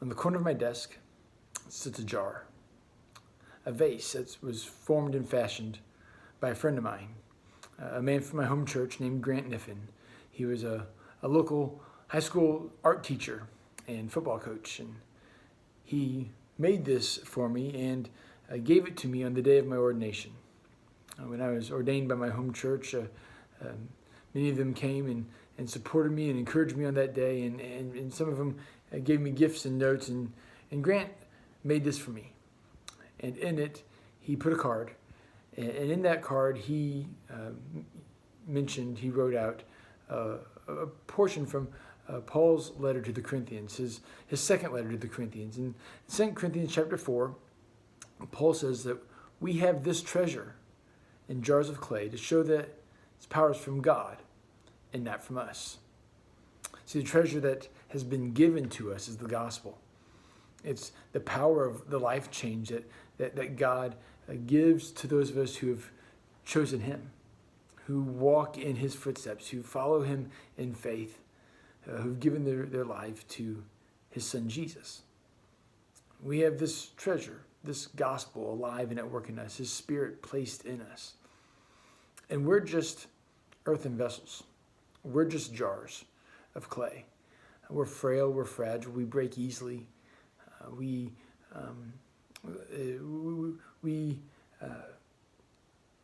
On the corner of my desk sits a jar, a vase that was formed and fashioned by a friend of mine, a man from my home church named Grant Niffen. He was a local high school art teacher and football coach, and he made this for me and gave it to me on the day of my ordination. When I was ordained by my home church, many of them came and supported me and encouraged me on that day, and some of them gave me gifts and notes, and Grant made this for me. And in it, he put a card, and in that card, he wrote out a portion from Paul's letter to the Corinthians, his second letter to the Corinthians. In 2 Corinthians chapter 4, Paul says that we have this treasure in jars of clay to show that its power is from God and not from us. See, the treasure that has been given to us is the gospel. It's the power of the life change that God gives to those of us who have chosen him, who walk in his footsteps, who follow him in faith, who've given their life to his son Jesus. We have this treasure, this gospel alive and at work in us, his spirit placed in us. And we're just earthen vessels. We're just jars of clay. We're frail, we're fragile, we break easily. We are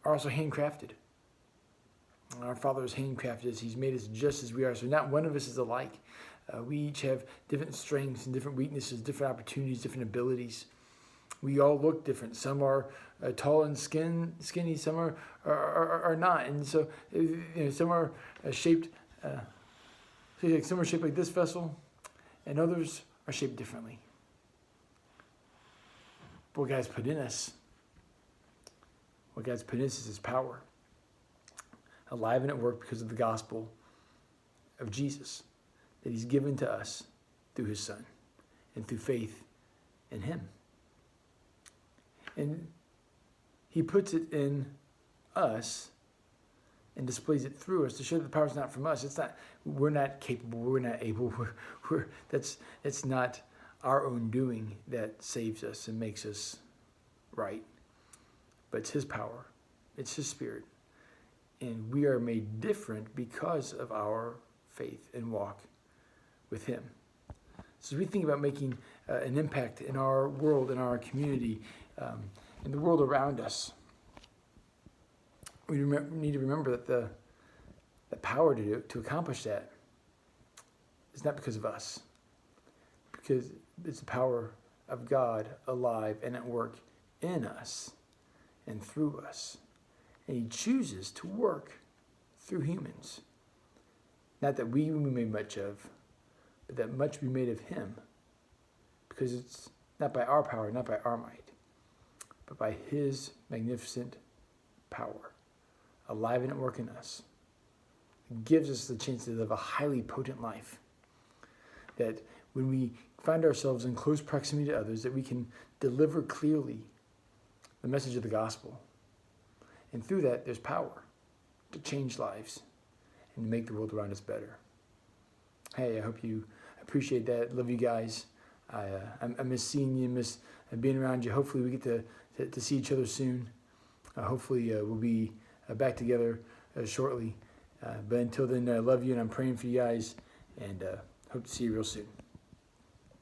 also handcrafted. Our Father is handcrafted. He's made us just as we are. So not one of us is alike. We each have different strengths and different weaknesses, different opportunities, different abilities. We all look different. Some are tall and skinny. Some are not. And so, some are shaped. Some are shaped like this vessel, and others are shaped differently. But what God's put in us, is his power, alive and at work because of the gospel of Jesus that he's given to us through his son and through faith in him. And he puts it in us and displays it through us to show that the power is not from us. We're not capable, we're not able, it's not our own doing that saves us and makes us right. But it's his power, it's his spirit. And we are made different because of our faith and walk with him. So as we think about making an impact in our world, in our community, in the world around us, we need to remember that the power to accomplish that is not because of us, because it's the power of God alive and at work in us and through us. And he chooses to work through humans. Not that we made much of, but that much be made of him. Because it's not by our power, not by our might, but by his magnificent power, alive and at work in us. It gives us the chance to live a highly potent life. That when we find ourselves in close proximity to others, that we can deliver clearly the message of the gospel. And through that, there's power to change lives and to make the world around us better. Hey, I hope you appreciate that. Love you guys. I miss seeing you, miss being around you. Hopefully we get to see each other soon. Hopefully we'll be back together shortly. But until then, I love you and I'm praying for you guys, and hope to see you real soon.